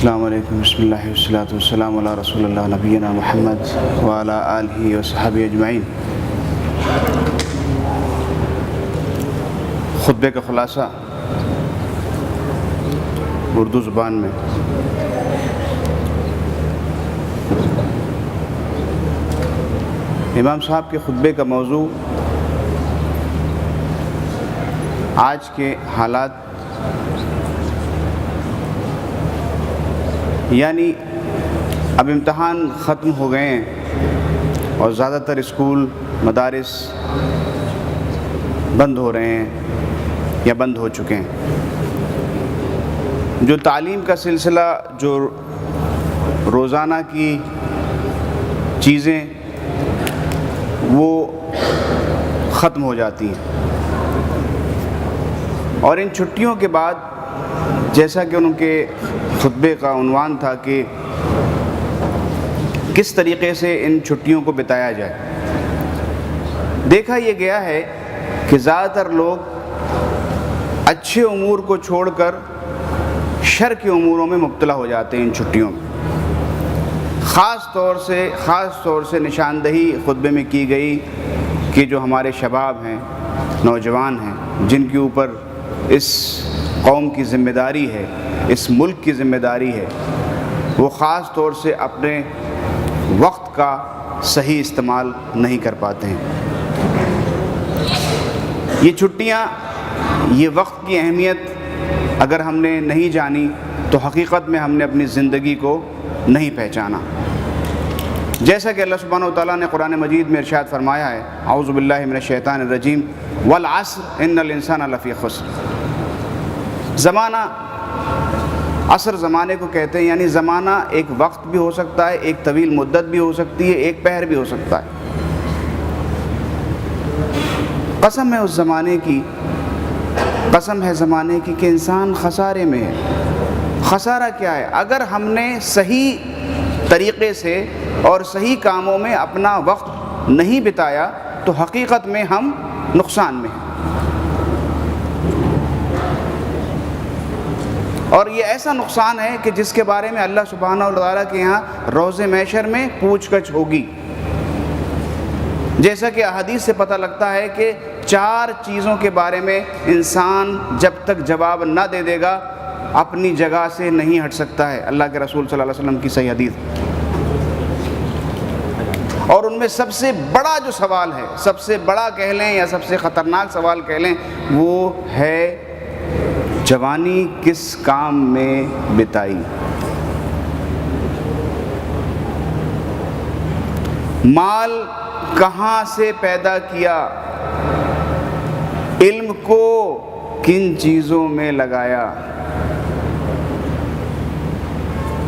السلام علیکم، بسم اللہ والصلاۃ والسلام علی رسول اللہ نبینا محمد وعلی آلہ وصحبہ اجمعین۔ خطبے کا خلاصہ اردو زبان میں۔ امام صاحب کے خطبے کا موضوع آج کے حالات، یعنی اب امتحان ختم ہو گئے ہیں اور زیادہ تر اسکول مدارس بند ہو رہے ہیں یا بند ہو چکے ہیں۔ جو تعلیم کا سلسلہ، جو روزانہ کی چیزیں وہ ختم ہو جاتی ہیں، اور ان چھٹیوں کے بعد جیسا کہ ان کے خطبے کا عنوان تھا کہ کس طریقے سے ان چھٹیوں کو بتایا جائے، دیکھا یہ گیا ہے کہ زیادہ تر لوگ اچھے امور کو چھوڑ کر شر کے اموروں میں مبتلا ہو جاتے ہیں ان چھٹیوں میں۔ خاص طور سے نشاندہی خطبے میں کی گئی کہ جو ہمارے شباب ہیں، نوجوان ہیں، جن کے اوپر اس قوم کی ذمہ داری ہے، اس ملک کی ذمہ داری ہے، وہ خاص طور سے اپنے وقت کا صحیح استعمال نہیں کر پاتے ہیں۔ یہ چھٹیاں، یہ وقت کی اہمیت اگر ہم نے نہیں جانی تو حقیقت میں ہم نے اپنی زندگی کو نہیں پہچانا۔ جیسا کہ اللہ سبحانہ وتعالیٰ نے قرآن مجید میں ارشاد فرمایا ہے، اعوذ باللہ من الشیطان الرجیم، والعصر ان الانسان لفی خسر۔ زمانہ، عصر زمانے کو کہتے ہیں، یعنی زمانہ ایک وقت بھی ہو سکتا ہے، ایک طویل مدت بھی ہو سکتی ہے، ایک پہر بھی ہو سکتا ہے۔ قسم ہے اس زمانے کی، قسم ہے زمانے کی کہ انسان خسارے میں ہے۔ خسارہ کیا ہے؟ اگر ہم نے صحیح طریقے سے اور صحیح کاموں میں اپنا وقت نہیں بتایا تو حقیقت میں ہم نقصان میں ہیں۔ اور یہ ایسا نقصان ہے کہ جس کے بارے میں اللہ سبحانہ وتعالیٰ کے یہاں روز محشر میں پوچھ گچھ ہوگی۔ جیسا کہ احادیث سے پتہ لگتا ہے کہ 4 چیزوں کے بارے میں انسان جب تک جواب نہ دے دے گا اپنی جگہ سے نہیں ہٹ سکتا ہے، اللہ کے رسول صلی اللہ علیہ وسلم کی صحیح حدیث۔ اور ان میں سب سے بڑا جو سوال ہے، سب سے بڑا کہہ لیں یا سب سے خطرناک سوال کہہ لیں، وہ ہے جوانی کس کام میں بتائی، مال کہاں سے پیدا کیا، علم کو کن چیزوں میں لگایا۔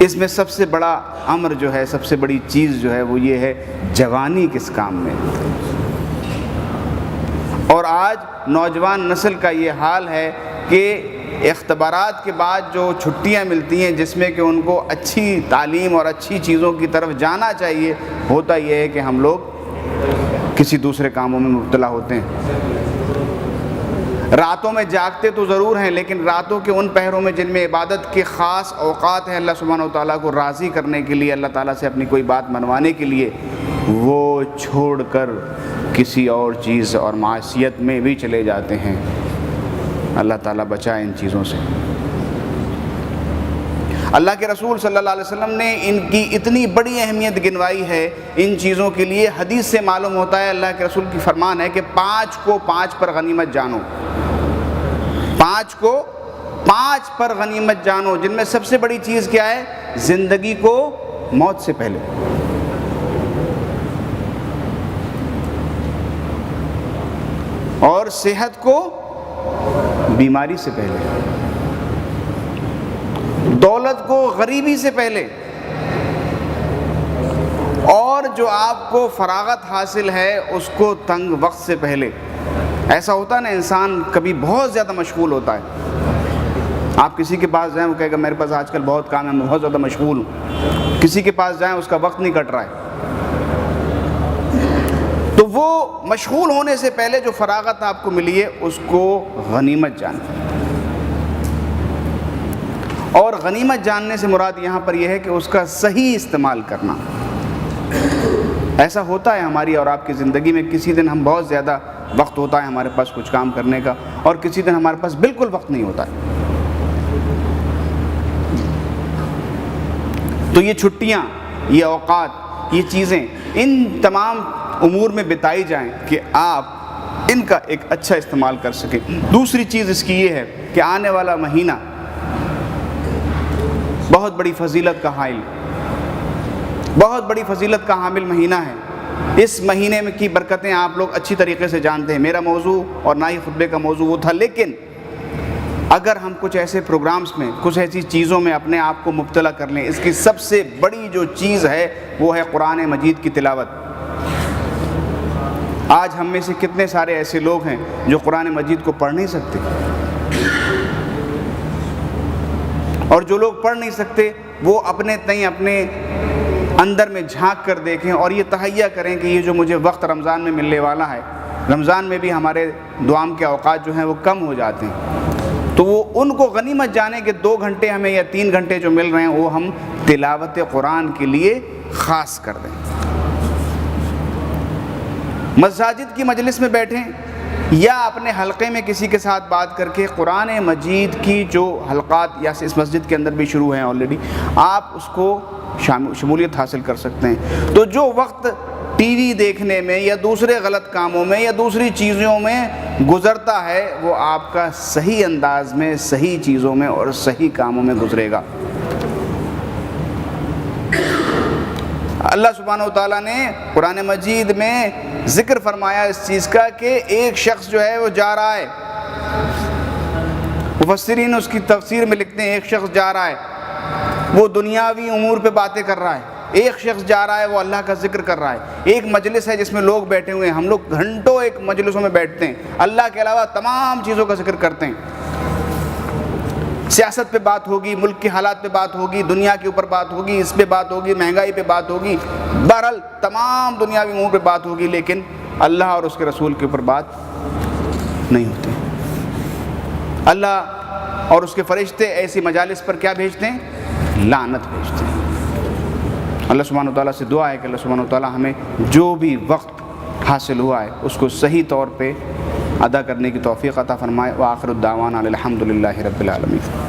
اس میں سب سے بڑا امر جو ہے، سب سے بڑی چیز جو ہے وہ یہ ہے جوانی کس کام میں۔ اور آج نوجوان نسل کا یہ حال ہے کہ اختبارات کے بعد جو چھٹیاں ملتی ہیں جس میں کہ ان کو اچھی تعلیم اور اچھی چیزوں کی طرف جانا چاہیے، ہوتا یہ ہے کہ ہم لوگ کسی دوسرے کاموں میں مبتلا ہوتے ہیں۔ راتوں میں جاگتے تو ضرور ہیں، لیکن راتوں کے ان پہروں میں جن میں عبادت کے خاص اوقات ہیں، اللہ سبحانہ وتعالیٰ کو راضی کرنے کے لیے، اللہ تعالیٰ سے اپنی کوئی بات منوانے کے لیے، وہ چھوڑ کر کسی اور چیز اور معصیت میں بھی چلے جاتے ہیں۔ اللہ تعالیٰ بچائے ان چیزوں سے۔ اللہ کے رسول صلی اللہ علیہ وسلم نے ان کی اتنی بڑی اہمیت گنوائی ہے ان چیزوں کے لیے۔ حدیث سے معلوم ہوتا ہے، اللہ کے رسول کی فرمان ہے کہ 5 کو 5 پر غنیمت جانو، 5 کو 5 پر غنیمت جانو، جن میں سب سے بڑی چیز کیا ہے؟ زندگی کو موت سے پہلے، اور صحت کو بیماری سے پہلے، دولت کو غریبی سے پہلے، اور جو آپ کو فراغت حاصل ہے اس کو تنگ وقت سے پہلے۔ ایسا ہوتا ہے نا، انسان کبھی بہت زیادہ مشغول ہوتا ہے، آپ کسی کے پاس جائیں وہ کہے گا میرے پاس آج کل بہت کام ہے، میں بہت زیادہ مشغول ہوں۔ کسی کے پاس جائیں اس کا وقت نہیں کٹ رہا ہے، تو وہ مشغول ہونے سے پہلے جو فراغت آپ کو ملی ہے اس کو غنیمت جانیں۔ اور غنیمت جاننے سے مراد یہاں پر یہ ہے کہ اس کا صحیح استعمال کرنا۔ ایسا ہوتا ہے ہماری اور آپ کی زندگی میں، کسی دن ہم بہت زیادہ وقت ہوتا ہے ہمارے پاس کچھ کام کرنے کا، اور کسی دن ہمارے پاس بالکل وقت نہیں ہوتا ہے۔ تو یہ چھٹیاں، یہ اوقات، یہ چیزیں ان تمام امور میں بتائی جائیں کہ آپ ان کا ایک اچھا استعمال کر سکیں۔ دوسری چیز اس کی یہ ہے کہ آنے والا مہینہ بہت بڑی فضیلت کا حامل، بہت بڑی فضیلت کا حامل مہینہ ہے۔ اس مہینے میں کی برکتیں آپ لوگ اچھی طریقے سے جانتے ہیں، میرا موضوع اور نہ ہی خطبے کا موضوع وہ تھا، لیکن اگر ہم کچھ ایسے پروگرامز میں، کچھ ایسی چیزوں میں اپنے آپ کو مبتلا کر لیں، اس کی سب سے بڑی جو چیز ہے وہ ہے قرآن مجید کی تلاوت۔ آج ہم میں سے کتنے سارے ایسے لوگ ہیں جو قرآن مجید کو پڑھ نہیں سکتے، اور جو لوگ پڑھ نہیں سکتے وہ اپنے تئیں اپنے اندر میں جھانک کر دیکھیں اور یہ تہیہ کریں کہ یہ جو مجھے وقت رمضان میں ملنے والا ہے، رمضان میں بھی ہمارے دعام کے اوقات جو ہیں وہ کم ہو جاتے ہیں، تو وہ ان کو غنیمت جانے کہ 2 گھنٹے ہمیں یا 3 گھنٹے جو مل رہے ہیں وہ ہم تلاوت قرآن کے لیے خاص کر دیں۔ مساجد کی مجلس میں بیٹھیں یا اپنے حلقے میں کسی کے ساتھ بات کر کے قرآن مجید کی جو حلقات یا اس مسجد کے اندر بھی شروع ہیں آلریڈی، آپ اس کو شمولیت حاصل کر سکتے ہیں۔ تو جو وقت ٹی وی دیکھنے میں یا دوسرے غلط کاموں میں یا دوسری چیزوں میں گزرتا ہے وہ آپ کا صحیح انداز میں، صحیح چیزوں میں اور صحیح کاموں میں گزرے گا۔ اللہ سبحانہ و تعالیٰ نے قرآن مجید میں ذکر فرمایا اس چیز کا کہ ایک شخص جو ہے وہ جا رہا ہے، مفسرین اس کی تفسیر میں لکھتے ہیں ایک شخص جا رہا ہے وہ دنیاوی امور پہ باتیں کر رہا ہے، ایک شخص جا رہا ہے وہ اللہ کا ذکر کر رہا ہے۔ ایک مجلس ہے جس میں لوگ بیٹھے ہوئے ہیں، ہم لوگ گھنٹوں ایک مجلسوں میں بیٹھتے ہیں، اللہ کے علاوہ تمام چیزوں کا ذکر کرتے ہیں، سیاست پہ بات ہوگی، ملک کے حالات پہ بات ہوگی، دنیا کے اوپر بات ہوگی، اس پہ بات ہوگی، مہنگائی پہ بات ہوگی، بہرحال تمام دنیاوی امور پہ بات ہوگی، لیکن اللہ اور اس کے رسول کے اوپر بات نہیں ہوتی۔ اللہ اور اس کے فرشتے ایسی مجالس پر کیا بھیجتے ہیں؟ لعنت بھیجتے ہیں۔ اللہ سبحانہ وتعالیٰ سے دعا ہے کہ اللہ سبحانہ وتعالیٰ ہمیں جو بھی وقت حاصل ہوا ہے اس کو صحیح طور پہ ادا کرنے کی توفیق عطا فرمائے۔ وآخر الدعوانا الحمد للہ رب العالمین۔